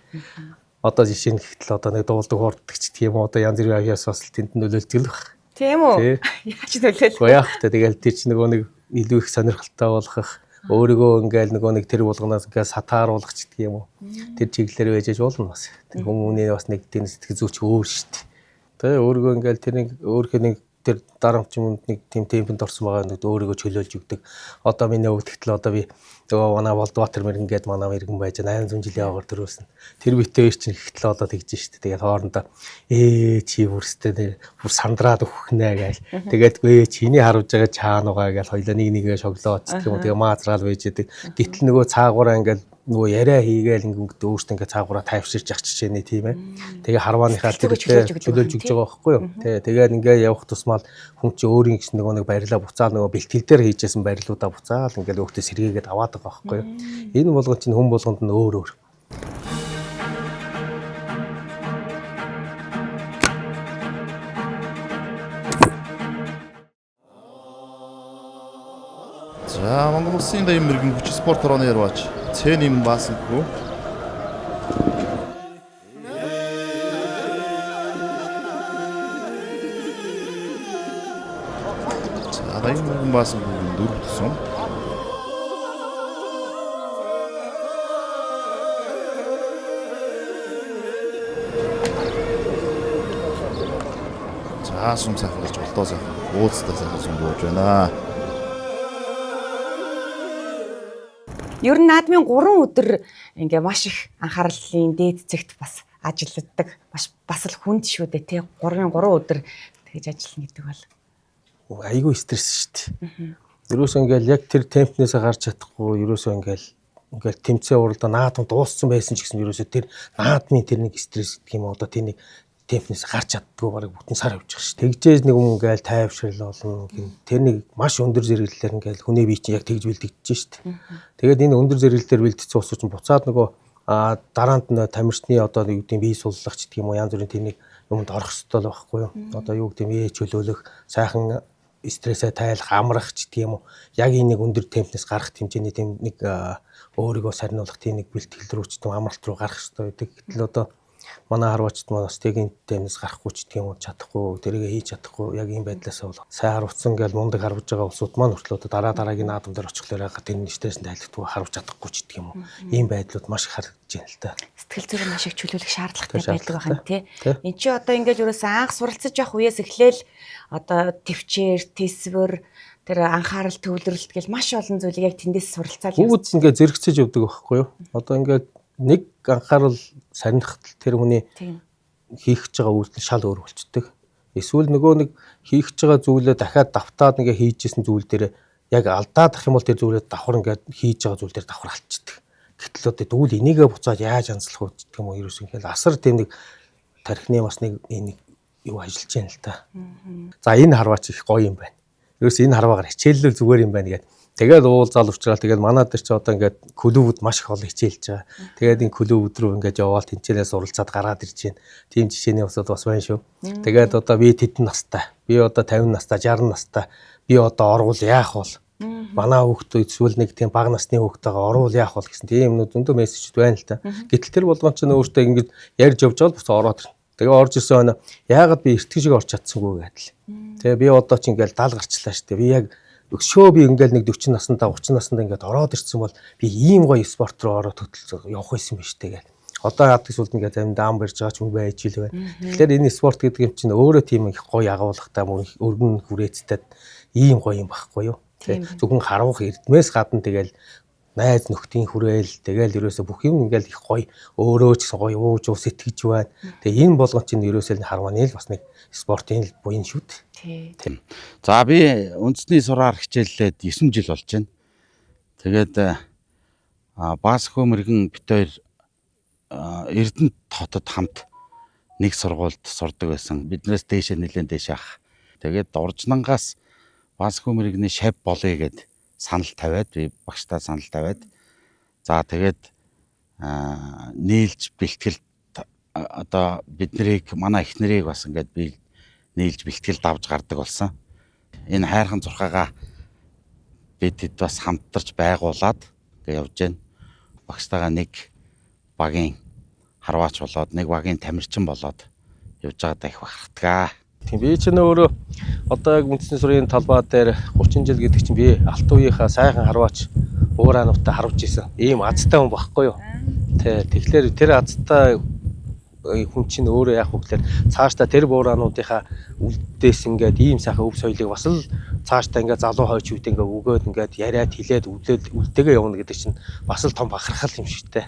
Одоо жишээ нь гэхтэл одоо нэг дуулдаг хуурдагч гэх юм уу одоо янз бүрийн авьяас бас тэнд нөлөөлдөг л баг. Тийм үү? Яаж нөлөөлөх вэ? Яг та тэгэл тэр чинь нөгөө нэг илүү их сонирхолтой болгох өөрийгөө ингээл нөгөө нэг тэр болгоноос ингээл сатааруулах ч гэх юм уу. Тэр чиглэлээр байж болно бас. Тэр хүмүүний бас нэг тийм сэтгэл зүйч өөр шүү дээ. Тэгээ өөрийгөө ингээл тэр нэг өөрийнхөө нэг тэр дарамт юмд нэг тийм темпэнд орсон байгаа нэг өөрийгөө чөлөөлж өгдөг. Одоо миний өвдөлтөл одоо би нөгөө манай Болдбаатар мэрэгэн гээд манай мэрэгэн байж 800 жилийн агаар төрөөсөн. Тэр битээр чинь ихтэл одоо тэгж штэ. Тэгээд хоорондоо чи бүрстэй бүр сандраад өгөх нэ гээл. Тэгээд чиний харуулж байгаа чаана байгаа гээл хоёлаа нэг нэгээ шоглоод ч юм уу тэгээ маазраал байж идэг. Гэтэл нөгөө цаагаараа ингээл нөгөө яриа хийгээл ингээд өөртөө ингээд цаагаараа тайвширч ах чижээний тийм ээ. Тэгээ харвааныхаа чөлөөлж өгч байгаа байхгүй юу. Тэгээд ингээд явах тусмал хүн чи өөрийн гэсэн нөгөө нэг барилаа буцаал нөгөө бэлтгэл дээр хийжсэн барилуудаа буцаал ингээд өөртөө сэргээгээд аваад байгаа байхгүй юу. Энэ болгон чинь хүн болгонд нь өөр өөр. За Монгол Улсын даяар мэрэгэн хүч спорт орооны ярваач Цэним Басанхүү За даяар мэрэгэн Басанхүүгийн дөрөв тусан За сум сайхан болж болтоо сайхан уулзтай сайхан сум бууж байна. Ер нь наадмын 3 өдөр ингээ маш их анхаарлын дээд зэгт бас ажилладаг. Бас л хүнд шүү дээ тий. 3 өдөр тэгж ажиллана гэдэг бол айгүй стресс шүү дээ. Ерөөсөө ингээл яг тэр темпнээсээ гарч чадахгүй ерөөсөө ингээл тэмцээн уралдаа наадам дууссан байсан ч гэсэн ерөөсөө тэр наадмын тэр нэг стресс гэх юм одоо тэр нэг темпнээс гарч чаддгүй барыг бүтэн сар явж байгаа ш. Тэгжээж нэг юм ингээл тайвшрал болно гин. Тэр нэг маш өндөр зэрэглэлээр ингээл хүний бие чинь яг тэгж бэлтгэж ш. Тэгээд энэ өндөр зэрэглэлээр бэлтгэсэн ус чинь буцаад нөгөө дараанд нь тамирчны одоо нэг үгдийн бие суллах ч гэх юм уу янз бүрийн тэр нэг юмд орох ёстой л байхгүй юу. Одоо юу гэдэг юм чөлөөлөх сайхан стрессээ тайлах, амрах ч гэдэг юм уу. Яг энэ нэг өндөр темпнээс гарах хэмжээний тийм нэг өөрийгөө сарниулах тийм нэг бэлтгэл рүү ч тийм амралт руу гарах хэрэгтэй байдаг. Гэтэл одоо манай харвачд маань бас тийм темпнээс гарахгүй ч гэдэг юм уу, чадахгүй, тэрийгэ хийж чадахгүй яг ийм байдлаас бол сайн харвцсан гэл мундаг харвж байгаа улсууд маань хүртэл одоо дараагийн наадам дээр очихлоор байгаа тэр стрессэнд тайлбаргүй харвж чадахгүй ч гэдэг юм уу. Ийм байдлууд маш их харагдаж байна л да. Сэтгэл зүрэг маш их чөлөөлөх шаардлагатай байдаг байна тий. Энд чи одоо ингээд ерөөсөө анх суралцаж явах үеэс эхлээл одоо төвчээр, тэсвэр, тэр анхаарал төвлөрөлт гэл маш олон зүйлийг яг тэндээс суралцаад явсан. Бүгд ингээд зэрэгцэж явдаг байхгүй юу? Одоо ингээд нэг анхаарал сарнихад тэр хүний хийх гэж байгаа үйлдэл шал өөр болчдөг. Эсвэл нөгөө нэг хийх гэж байгаа зүйлээ дахиад давтаад нэгэ хийжсэн зүйл дээр яг алдаад ах юм бол тэр зүйлээ давхар ингээд хийж байгаа зүйл дээр давхар алчдаг. Гэтэл одоо дүүл энийгээ буцаад яаж анзлах вэ гэх юм уу ерөөс ингээд асар тийм нэг тархины бас нэг юу ажиллаж байна л да. За энэ харваач их гоё юм байна. Ерөөс энэ харваагаар хичээллэл зүгээр юм байна гэдэг. Тэгээд уулзаал уучраад тэгээд манай дээр ч одоо ингээд клубуд маш их олон хичээлж байгаа. Тэгээд энэ клубуд руу ингээд яваал тэнцэнээс уралцаад гараад ирж байна. Тийм жишээний усуд бас байна шүү. Тэгээд одоо би тэдэн настай, би одоо 50 настай, 60 настай, би одоо орвол яах бол манай хүүхдүүд эсвэл нэг тийм бага насны хүүхдтэйгээ орвол яах бол гэсэн тийм юмнууд өндөө мессежд байна л та. Гэтэл тэр болгоом ч өөртөө ингээд ярьж явж байгаа бол бус ороод ирнэ. Тэгээ орж ирсэн өнө яагаад би эртгэж шиг орч чадсангүй гэдэл. Тэгээ би одоо ч ингээд даал гарчлаа шүү дээ. Би яг өксөө би ингээл нэг 40 наснда 30 наснда ингээд ороод ирсэн бол би ийм гоё спорт руу ороод хөдөлж явах байсан биз дээ гэл. Одоо хаад гэсүлд ингээд амин даам барьж байгаа ч юм байж л байна. Тэгэхээр энэ спорт гэдэг юм чинь өөрөө тийм их гоё агуулгатай мөн өргөн хүрээцтэй ийм гоё юм байхгүй юу? Зөвхөн харуулах эрдмээс гадна тэгэл найз нөхдийн хүрээл тэгэл ерөөсө бүх юм ингээл их гоё өөрөө ч гоё ууж сэтгэж байна. Тэгээ энэ болгон чинь ерөөсөө харманы л бас нэг спортын буян шүү дээ. Тийм. За би үндэсний сураар хичээллээд 9 жил болж байна. Тэгээд Баасхөө мэргэн бит хоёр Эрдэнэт хотод хамт нэг сургуульд сурдаг байсан. Биднээс дээшээ нэлээд дээш ах. Тэгээд Уржнангаас Баасхөө мэргэний шав болъё гэд санал тавиад би багштай санал тавиад за тэгээд нийлж бэлтгэл одоо биднийг манай эхнэрийг бас ингээд би нийлж бэлтгэл давж гардаг болсон. Энэ хайрхан зурхаага бид хэд бас хамтарч байгуулад ингээд явж байна. Багштайгаа нэг багийн харваач болоод нэг багийн тамирчин болоод явж байгаадаа их бахархдаг. Тийм би ч өөрөө одоо яг үндэсний сурын талбай дээр 30 жил гэдэг чинь би алт үеийнхаа сайхан харваач уураануудтай харвж исэн. Ийм азтай хүн байхгүй юу? Тэгэхээр тэр азтай хүн чинь өөрөө яг хөглөр цаашдаа тэр уураануудынхаа үлдээс ингээд ийм сайхан өв соёлыг бас л цаашдаа ингээд залуу хойч үед ингээд өгөөд ингээд яриад хилээд үлдээгээ явна гэдэг чинь бас л том бахархал юм шиг те.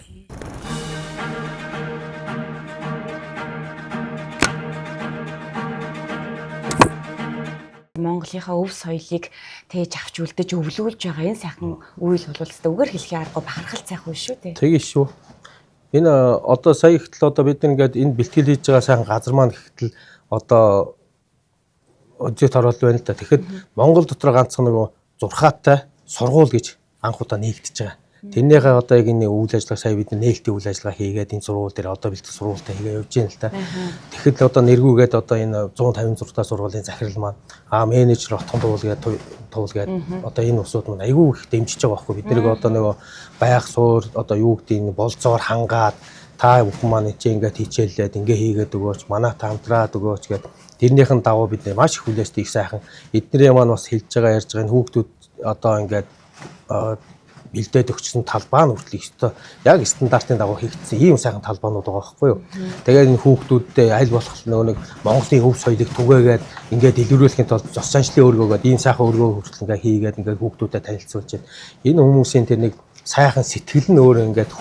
Монголынхаа өв соёлыг тээж авч үлдэж өвлүүлж байгаа энэ сайхан үйл бол үгээр хэлхийн аргагүй бахархал сайхан үе шүү дээ. Тэгэж шүү. Энэ одоо сая ихтэл одоо бид ингээд энэ бэлтгэл хийж байгаа сайхан газар маань ихтэл одоо өжөт орол байна л да. Тэгэхэд Монгол дотор ганцхан нэг зурхаатай сургууль гэж анх удаа нэгдэж байгаа. Тэрнийхээ одоо яг энэ үйл ажиллагаа сая бид нээлтийн үйл ажиллагаа хийгээд энэ сургууль дээр одоо бэлтгэл сургуультай хийгээ явж байна л да. Тэгэхэд одоо нэргүүгээд одоо энэ 156 та сургуулийн захирал маань менежер отхон туулгээд одоо энэ усууд маань айгүй их дэмжиж байгаа байхгүй бид нэрийг одоо нөгөө байх суур одоо юу гэдэг нь болцоор хангаад та бүхэн маань чи ингээд хичээллээд ингээ хийгээд өгөөч манай хамтраад өгөөч гэд тэрнийхэн даваа бид маш их хүлээстэй их сайхан эднэрээ маань бас хэлж байгаа ярьж байгаа энэ хүүхдүүд одоо ингээд бэлдээд өгчсөн талбай нь хүртэл ихтэй яг стандартын дагуу хийгдсэн ийм сайхан талбайнууд байгаа байхгүй юу. Тэгээд энэ хүүхдүүдтэй аль болох нөгөө нэг Монголын өв соёлыг түгээгээд ингээд илрүүлэхийн тулд зос заншлын өргөөгөөд ийм сайхан өргөө хүртэл ингээд хийгээд ингээд хүүхдүүдэд танилцуулж байна. Энэ хүмүүсийн тэр нэг сайхан сэтгэл нь өөрөө ингээд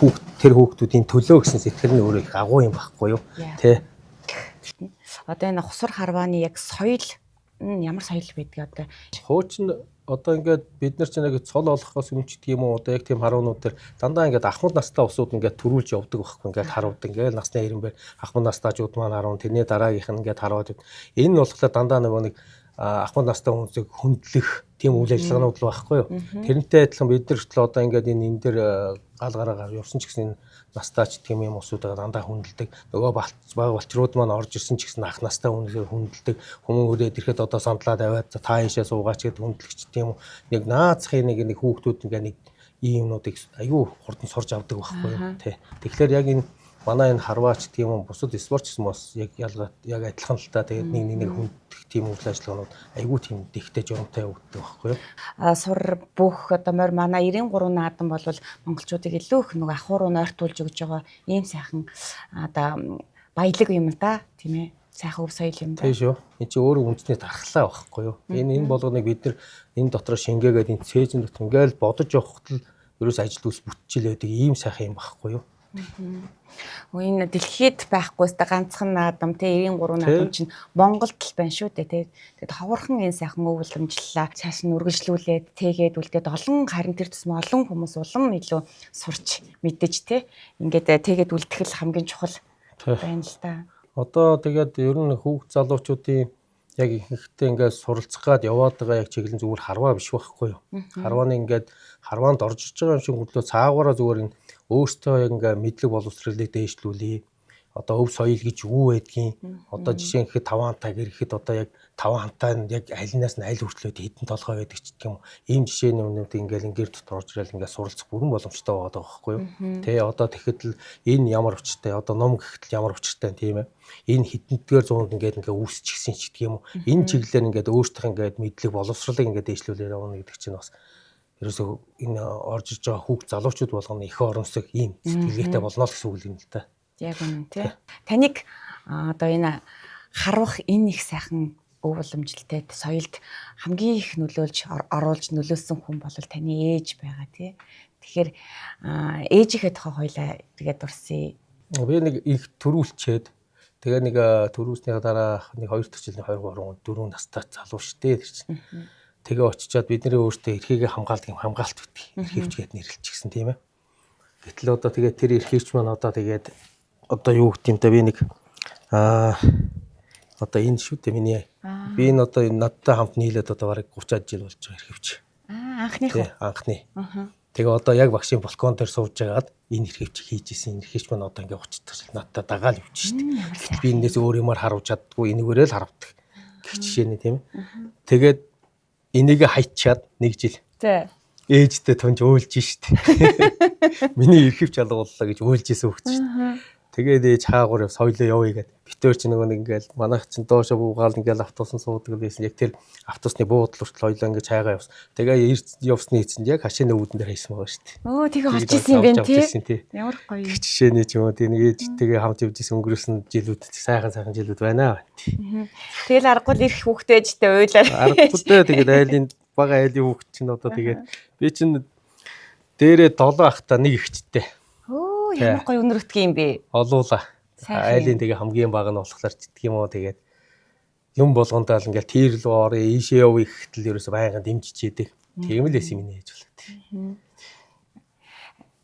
тэр хүүхдүүдийн төлөө гэсэн сэтгэл нь өөрөө их агуу юм байхгүй юу. Тэ. Одоо энэ хусар харвааны яг соёл ямар соёл байдгийг одоо хуучин одоо ингээд бид нар ч нэг цол олохоос өмнөчдөг юм уу одоо яг тийм харванууд төр дандаа ингээд ахмад настай усууд ингээд төрүүлж явдаг байхгүй ингээд харууд ингээд насны ирэмбэр ахмад настай жууд маань харван тэрний дараагийнх нь ингээд хараад энэ нь болохоор дандаа нэг ахмад настай хүмүүсийг хөндлөх тийм үйл ажиллагаанууд л байхгүй юу. Тэрнтэй адилхан бид нар ч л одоо ингээд энэ дээр гал гараагаар явсан ч гэсэн энэ настаач тийм юм усуудаа дандаа хөндлөдөг. Нөгөө баг болчрууд маань орж ирсэн ч гэсэн ах настай хүмүүсээр хөндлөдөг. Хүмүүс өрөөд ирэхэд одоо сандлаад аваад та ийшээ суугаач гэд хөндлөгч тийм үү. Нэг наацхын нэг хүүхдүүд ингээд нэг ийм юмнуудыг аюу хурдан сурж авдаг байхгүй юу. Тий. Тэгэхээр яг энэ манай энэ харваач тийм юм бусад спортч хүмүүс яг яг адилхан л та тэгээд нэг хүндэх тийм үйл ажиллагаанууд айгүй тийм дэхтэй журамтай явагддаг байхгүй юу. Сур бүх одоо морь манай 93 наадам бол монголчуудыг илүү их нэг ахууруу нойртуулж өгж байгаа ийм сайхан одоо баялаг юм л да тийм ээ. Сайхан өв соёл юм да. Тийм шүү. Энд чи өөрөө үндэсний дархлаа байхгүй юу. Энэ болгоныг бид нар энэ дотор шингээгээд энэ цээжин дотор ингээл бодож явахад л ерөөс ажил үйлс бүтчихэл байдаг ийм сайхан юм байхгүй юу. Энэ дэлхийд байхгүйс та ганцхан наадам те 93 наадам чинь Монголд л байна шүү дээ те. Тэгэд ховорхон энэ сайхан өв уламжлалаа цааш нь үргэлжлүүлээд тэгээд үлдээд олон харин тэр тусмаа олон хүмүүс улам илүү сурч мэдэж те. Ингээд тэгээд үлдэхэл хамгийн чухал байна л та. Одоо тэгээд ер нь хүүхд залуучуудын яг ихэнхдээ ингээд суралцах гад яваад байгаа яг чиглэн зүгээр харваа биш байхгүй юу. Харвааны ингээд харваанд орж иж байгаа юм шиг хөдлөө цаагаараа зүгээр энэ өөртөө яг ингээд мэдлэг боловсролыг дээшлүүлээ. Одоо өв соёл гэж юу байдгийг одоо жишээ нь гэхэд 5 хантаа гэрэхэд одоо яг 5 хантаа нь яг алинаас нь аль хүртлөө хэдэн толгой байдаг ч гэх юм. Ийм жишээний өмнөд ингээл ингээд дотор орж ирэл ингээд суралцах бүрэн боломжтой байгаа байхгүй юу. Тэ одоо тэгэхэд л энэ ямар учиртай одоо ном гэхэд ямар учиртай тийм ээ. Энэ хэдэнтгээр зуунд ингээд үүсчихсэн ч гэх юм уу. Энэ чиглэлээр ингээд өөртөө ингээд мэдлэг боловсролыг ингээд дээшлүүлээд явна гэдэг чинь бас ерөөсөө энэ орж иж байгаа хүүхд залуучууд болгоно их оронсог ийм сэтгэлгээтэй болно л гэсэн үг юм л та. Яг үнэн тий. Таныг одоо энэ харвах энэ их сайхан өв уламжлалтай соёлд хамгийн их нөлөөлж оруулж нөлөөсөн хүн бол таны ээж байгаа тий. Тэгэхээр ээжийнхээ тухай хоёлаа тэгээд дурсъя. Би нэг их төрүүлчээд тэгээ нэг төрүүлснийхаа дараа нэг 2 дахь жилийн 2 3 4 настай залуу штэ тэр чинь. Тэгээ очичоод бидний өөртөө эрхийгээ хамгаалдаг юм хамгаалт битгий. Эрхийвчгээд нэрлэлчихсэн тийм ээ. Гэтэл одоо тэгээд тэр эрхийвч маань одоо тэгээд одоо юу гэх юм та би нэг одоо энэ шүү дээ миний. Би энэ одоо надтай хамт нийлээд одоо бараг 30-аад жил болж байгаа эрхийвч. Анхных уу? Анхны. Тэгээ одоо яг багшийн балкон дээр сууж байгаад энэ эрхийвч хийж исэн. Эрхийвч маань одоо ингээ уцтаж надтай дагаал явж штэ. Би энэс өөр юмар харуулж чаддгүй энэгээрээ л харавдаг. Гэх жишээний тийм ээ. Тэгээд энийг хайчаад 1 жил. Тэ. Ээжтэй тунж уйлж штэ. Миний эрхийвч алгууллаа гэж уйлж исэн хөгч штэ. Тэгээд ээж хаагур соёлоо явъя гэд. Битээр чи нөгөө нэг ингээл манайх чин доошо буугаал ингээл автобусан суудаг байсан. Яг тэр автобусны буудал хүртэл хоёлаа ингээд чайгаа явсан. Тэгээ явсны эцэнд яг хашааны үүдэн дээр хайсан байгаа штэ. Өө тэгээ очиж исэн юм байна тий. Ямар гоё. Гэх жишээний ч юм уу тий нэг ээжтэйгээ хамт явж исэн өнгөрөөсөн жилүүд сайхан жилүүд байна. Тэгэл аргагүй их хүүхдээ ээжтэй уйлаа. Аргагүй тэгээд айлын бага айлын хүүхд чинь одоо тэгээд би чинь дээрээ 7 ахта 1 ихчтэй. Ямар гоё өнөртгий юм бэ? Олуула. Айлын тэгээ хамгийн бага нь болохоор ч гэх юм уу тэгээд юм болгондоо л ингээл тэр л орё ийшээ явъя гэхтэл ерөөсө байнга дэмжиж идэг. Тийм л эсэм минь ээж болоод.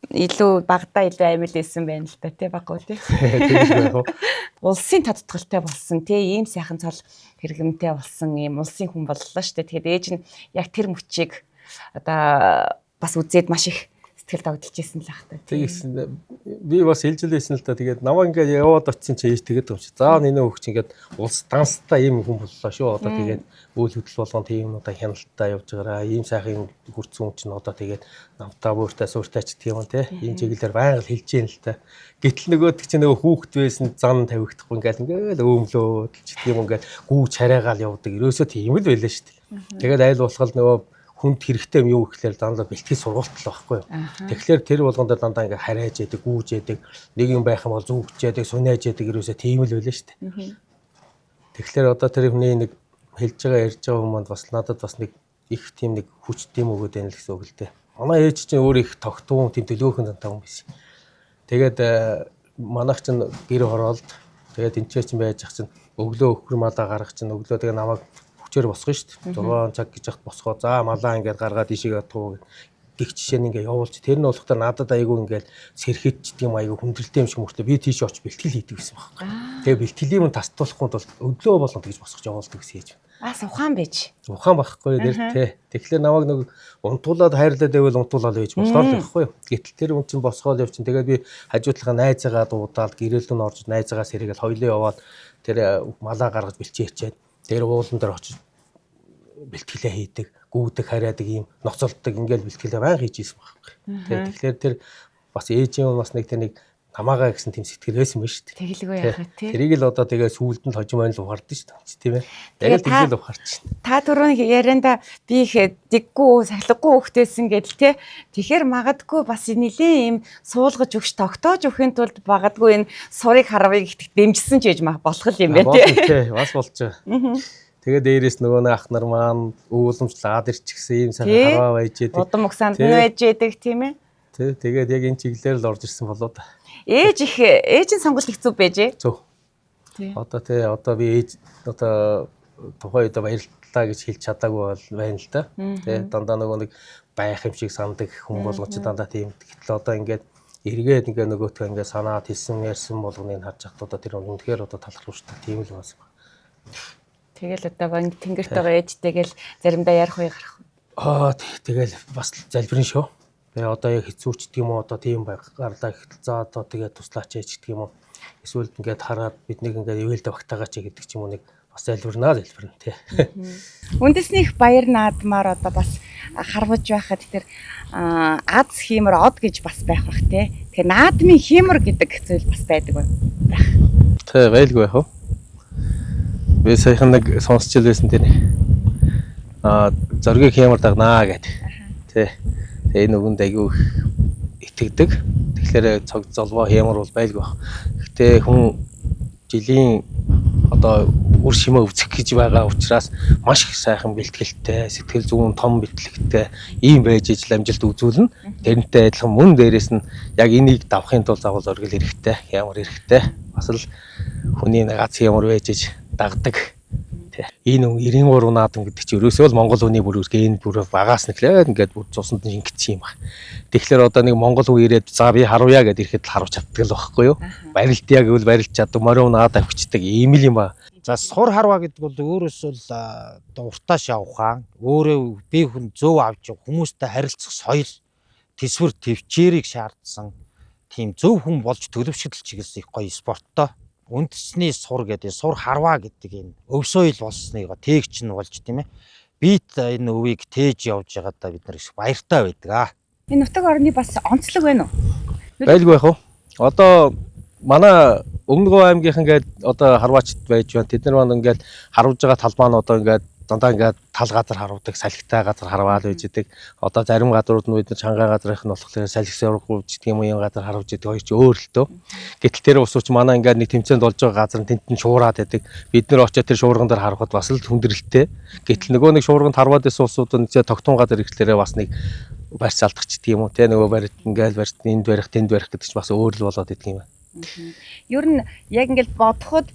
Илүү багтаа илүү амил исэн байна л та тий баггүй тий. Улсын тодтголтой болсон тий ийм сайхан цол хэрэгэмтэй болсон ийм улсын хүн боллоо шүү дээ. Тэгэхээр ээж нь яг тэр мөчийг одоо бас үзээд маш их сэтгэл догдолжсэн л ах та. Тэгсэн би бас хэлжлээсэн л та. Тэгээд намаа ингээд яваад очсон чи ээж тэгээд юм чи. За нинэ хөгч ингээд улс данстай ийм хүн боллоо шүү. Одоо тэгээд үйл хөдлөл болгон тийм юмудаа хяналттай явж байгаараа ийм сайхан хүрцэн хүн чинь одоо тэгээд намтаа бууртаа сууртаа ч тийм юм те. Ийм чиглэлээр байнга л хэлж яин л та. Гэтэл нөгөөд чи нөгөө хүүхэд байсан зан тавигдахгүй ингээд өөмлөөд ч тийм ингээд гүү чарайгаал явдаг. Ерөөсөө тийм л байлаа шүү дээ. Тэгээд айл болохол нөгөө хүнд хэрэгтэй юм юу гэхлээр дандаа бэлтгэл сургалт л байхгүй юу. Тэгэхээр тэр болгонд дандаа ингээ харайж яадаг, гүүж яадаг, нэг юм байх юм бол зүгж яадаг, сунааж яадаг ерөөсөө тийм л байлаа шүү дээ. Тэгэхээр одоо тэр хүний нэг хэлж байгаа ярьж байгаа хүмүүс бас надад бас нэг их тийм нэг хүч тийм өгөөд байна л гэсэн үг л дээ. Манай ээж чинь өөр их тогтвон тийм төлөөхөн зантай хүн байсан. Тэгээд манайх чинь гэр хороолд тэгээд энэ чинь байж ах чинь өглөө өхөр малаа гаргах чинь өглөө тэгээ намайг хүчээр босгоно шүү дээ. 6 цаг гэж яхад босгоо. За малаа ингээд гаргаад ишигээ туу гэх жишээ нь ингээд явуулж. Тэр нь болохдоо надад айгүй ингээд сэрхэд ч гэм айгүй хүндрэлтэй юм шиг мөртөө би тийш очиж бэлтгэл хийдэг гэсэн байхгүй. Тэгээ бэлтгэлийн юм тастуулахгүй бол өглөө болгон тэгж босгож явуулдаг гэсэн ээж. Бас ухаан байж. Ухаан байхгүй нэр тий. Тэгэхээр намайг нэг унтуулаад хайрлаад байвал унтуулаад байж болохоор л байхгүй юу. Гэтэл тэр хүн чинь босгоод явчихин. Тэгээд би хажуудлахаа найзаагаа дуудаад гэрэл рүү орж найзаагаа сэргээл хоёлоо яваад тэр малаа гаргаж бэлчээчээд тэр уулан дээр очиж бэлтгэлээ хийдэг, гүйдэг, хараадаг ийм ноцолддог ингээл бэлтгэлээ баян хийж ийсэн байхгүй. Тэгэхээр тэр бас ээжийн бас нэг тэр нэг намаагаа гэсэн тийм сэтгэл байсан юм шүү дээ. Тэгэлгүй яах вэ? Тэрийг л одоо тэгээ сүүлд нь хожим байл ухаардаг шүү дээ. Тийм ээ. Яг л тэгэлэл ухаарч байна. Та түрүүн ярианда би их дэггүй, сахилгагүй хөхтэйсэн гэдэл те. Тэгэхээр магадгүй бас нэлээд юм суулгаж өгч тогтоож өгөхийн тулд магадгүй энэ сурыг харвыг ихт дэмжсэн ч гэж болох юм байна те. Бас болж байгаа. Тэгээ дээрээс нөгөө нэг ах нар маань өвөлмжлаад ирчихсэн юм сайхан хараа байж идэг. Удам угсаанд нь байж идэг тийм ээ. Тэгээд яг энэ чиглэлээр л орж ирсэн болоо да. Ээжийн сонголт хэцүү байжээ. Зөв. Одоо би ээж одоо тухайн үед баярлалаа гэж хэлж чадаагүй байна л да. Дандаа нөгөө нэг байх юм шиг санддаг хүн болгоч дандаа тийм. Гэтэл одоо ингээд эргээд ингээ нөгөөтгөө ингээ санаад хэлсэн ярьсан болгоныг харж хат одоо тэр үнэхээр одоо талархвчтай тийм л байсан ба. Тэгэл одоо банк тэнгэрт байгаа ээжтэйгэл заримдаа ярих үе гарах. Тэгэл бас залбирэн шүү. Тэгээ одоо яг хэцүүч гэдэг юм уу одоо тийм гарлаа гэхэл за одоо тэгээ туслаач яа гэдэг юм уу. Эсвэл ингээд хараад биднийг ингээд ивэлдэ багтаагач гэдэг ч юм уу нэг бас залбирнаа тий. Үндэснийх баяр наадмаар одоо бас харваж байхад тэр аз хиймэр од гэж бас байх бах тий. Тэгэхээр наадмын хиймэр гэдэг зүйл бас байдаг байх. Тий байлгүй яах вэ? Би саяхан нэг сонсч л байсан тэр зоргийг хиймэр дагнаа гэдэг. Тий. Энэ нүгэнд аягүй итгэдэг. Тэгэхээр цог золбоо хямар бол байлгүй баг. Гэтэ хүн жилийн одоо үр шимээ өвцөх гэж байгаа учраас маш их сайхан бэлтгэлтэй, сэтгэл зүйн том бэлтгэлтэй ийм байж ижил амжилт үзүүлнэ. Тэрнтэй адилхан мөн дээрээс нь яг энийг давахын тулд завал оргил хэрэгтэй, хямар хэрэгтэй. Бас л хүний гац хямар байж иж дагдаг. Энэ 93 наадам гэдэг чинь ерөөсөө л Монгол хүний бүр ген бүр багаас нэхлээд ингээд бүр цусанд шингэцсэн юм байна. Тэгэхээр одоо нэг Монгол хүн ирээд за би харуя гэдээ ирэхэд л харуулж чаддаг л байхгүй юу? Барилтаа гэвэл барилж чаддаг, морио наад авчдаг ийм л юм ба. За сур харва гэдэг бол өөрөөсөө л одоо уртааш явахаа, өөрөө бие хүн зөв авч хүмүүстэй харилцах соёл, төсвөр төвчээрийг шаардсан тийм зөв хүн болж төлөвшөлт чиглэсэн их гоё спорттой. Үндэсний сур гэдэг сур харва гэдэг энэ өв соёл болсныг тээгч нь болж тийм ээ. Бид энэ өвийг тээж явж байгаадаа бид нар их баяртай байдаг. Энэ нутаг орны бас онцлог байна уу? Байлгүй яах вэ? Одоо манай Өмнөгов аймгийнх ингээд одоо харваачд байж байна. Тэд нар маань ингээд харуулж байгаа талбай нь одоо ингээд дандаа ингээд тал газар харуулдаг, салхитай газар харваал байж идэг. Одоо зарим газрууд нь бид нар чанга газрынх нь болохоор салхи сургууль гэдэг юм уу юм газар харуулж идэг. Хоёр ч өөр л дөө. Гэтэл тэр усууч манай ингээд нэг тэмцээнд болж байгаа газар нь тентэн шуураад байдаг. Бид нар очиод тэр шуурган дээр харахад бас л хүндрэлтэй. Гэтэл нөгөө нэг шуурганд харваад байсан усууд нь тогтун газар ирэхлээрээ бас нэг барьц алдчихдаг юм уу те нөгөө барьт ингээд барьт энд барих тэнд барих гэдэг чинь бас өөр л болоод идэг юм байна. Ер нь яг ингээд бодоход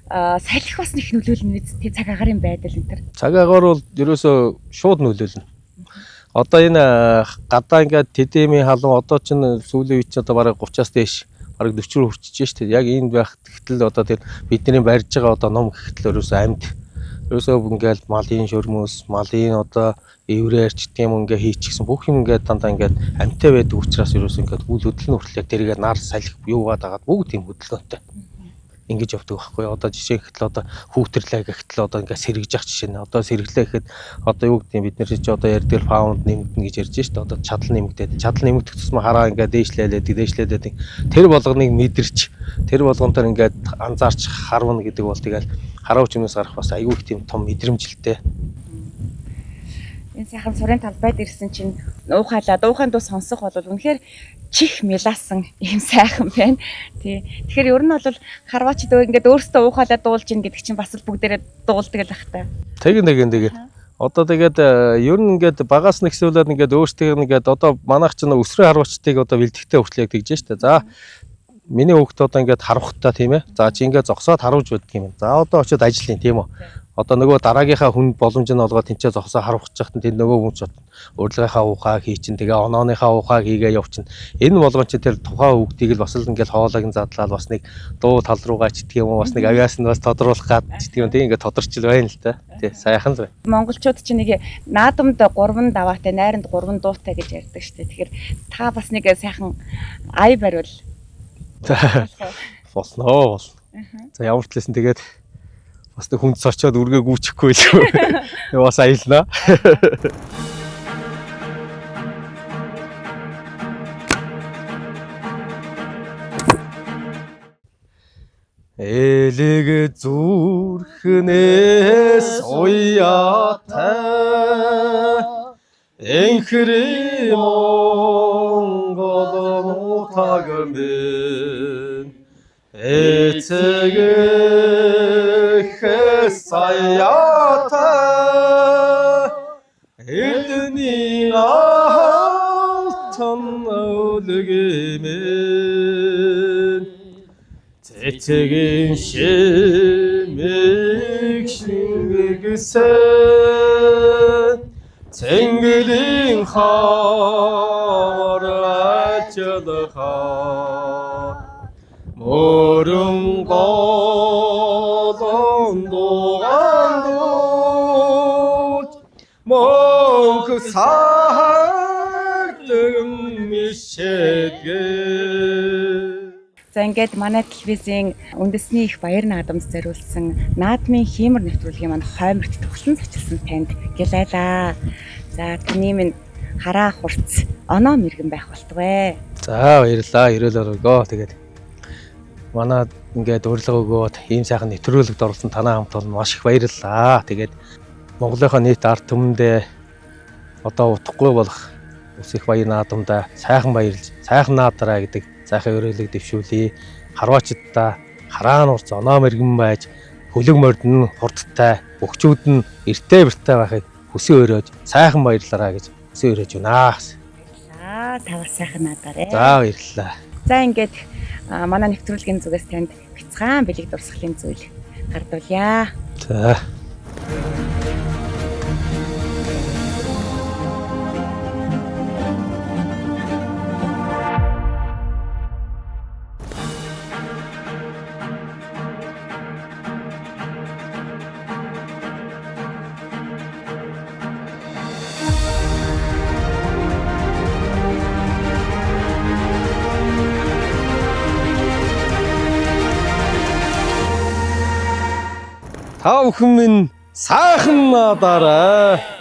салхи бас нэг нөлөөлнө тий цаг агарын байдал энэ төр. Цаг агаар бол ерөөсөө шууд нөлөөлнө. Одоо энэ гадаа ингээд тэдэмийн халуун одоо ч сүүлийн үед ч одоо бараг 30-аас дээш бараг 40 рүү хүрчихэж штэ. Яг энэ байх гэтэл одоо тэр бидний барьж байгаа одоо ном гэтэл ерөөсөө амьд. Ерөөсөө ингээд малын шөрмөс, малын одоо эврээрч гэдэг юм ингээ хийчихсэн бүх юм ингээд дандаа ингээд амьтаа байдаг учраас ерөөсөө ингээд үйл хөдлөл нь хүртэл тэрийг нар салхи юугаад агаад бүгд тийм хөдөлгөөнтэй. Ингэж явдаг байхгүй. Одоо жишээ гэхэл одоо хүүтэрлээ гэхэл одоо ингээд сэргэж явах жишээ нь. Одоо сэргэлээ гэхэд одоо юу гэдэг юм бид нар чи одоо ярьдаг фаунд нэмэгдэнэ гэж ярьж штэ. Одоо чадал нэмэгдээд. Чадал нэмэгдэх тусмаа хараа ингээд дээшлээд тэр болгоныг мэдэрч тэр болгоноор ингээд анзаарч харуна гэдэг бол тэгэл хараа хүчнээс гарах бас айгүй их тийм том мэдрэмжлэлтэй. Энэ сайхан сурын талбайд ирсэн чинь уухайлаа дуухайн дуу сонсох бол үнэхээр чих мэлаасан юм сайхан байна. Тий. Тэгэхээр ер нь бол харваачд ингээд өөрсдөө уухайлаа дуулж ийн гэдэг чинь бас л бүгдээрээ дуулдаг л бах та. Тэг. Одоо тэгээд ер нь ингээд багаас нь ихсүүлээд ингээд өөрсдөө ингээд одоо манайх ч өсрөө харваачдыг одоо бэлтгэхтэй хүртэл яг тэгж штэ. За миний хүүхд одоо ингээд харавхтаа тийм ээ. За чи ингээд зогсоод харуулж байдаг юм. За одоо очиод ажиллая тийм үү. одоо нөгөө дараагийнхаа хүнд боломж нь олгоод тэнцээ зогсоо харуулж чахтан тэнд нөгөө хүн ч урилгынхаа ухааг хий чин тэгээ онооныхаа ухааг хийгээ явчин. Энэ болгон чи тэр тухайн үгдийг л бас л ингээл хоолойг нь задлаад бас нэг дуу тал руугаа ч гэх юм уу бас нэг авиас нь бас тодруулах гад ч гэх юм тийм ингээд тодорчл байна л да. Тий сайхан л байна. Монголчууд чинь нэг наадамд 3 даваатай, найранд 3 дуутай гэж ярьдаг шүү дээ. Тэгэхээр та бас нэг сайхан ая бариул. Болно. За ямар ч лсэн тэгээд бас нэг хүнд сорчоод үргээ гүйчихгүй л бас аялнаа. Элэг зүрхнээс уяатай энхри Монгол мутагмэн эцэгэх саяатай эрдний алтан өлгэмэн цэцэгэн шимэг шингэсэн цэнгэлийн хаар ажиллахаар мөрөн голон дугандууч мөнх сахардэн мишэдгэ. За ингээд манай телевизийн үндэсний их баяр наадамд зориулсан наадмын хиймэр нэвтрүүлгийн маань хойморт төгсөн зочилсан танд гялайлаа. За таны минь хараа хурц оноо мэргэн байх болтугай. За баярлалаа. Ирэл өргөө. Тэгээд манай ингээд урилга өгөөд ийм сайхан нэвтрүүлэгт оролцсон танаа хамт бол маш их баярлалаа. Тэгээд Монголынхоо нийт ард түмэндээ одоо утгагүй болох ус их баяр наадамдаа сайхан баярлж, сайхан наадраа гэдэг сайхан өрөөлөг дэвшүүлье. Харваачдаа хараа нурц оноо мэргэн байж, хөлөг мордон хурдтай, бөхчүүд нь эртээ бэртээ байхыг хүсэн өрөөж сайхан баярлаарай гэж хүсэн өрөөж байна. За тавар сайхан наадаарэ. За баярлалаа. За ингээд манай нэвтрүүлгийн зүгээс танд бяцхан бэлэг дурсгалын зүйл гардуулъя. За. Та бүхэн минь сайхан надаарай.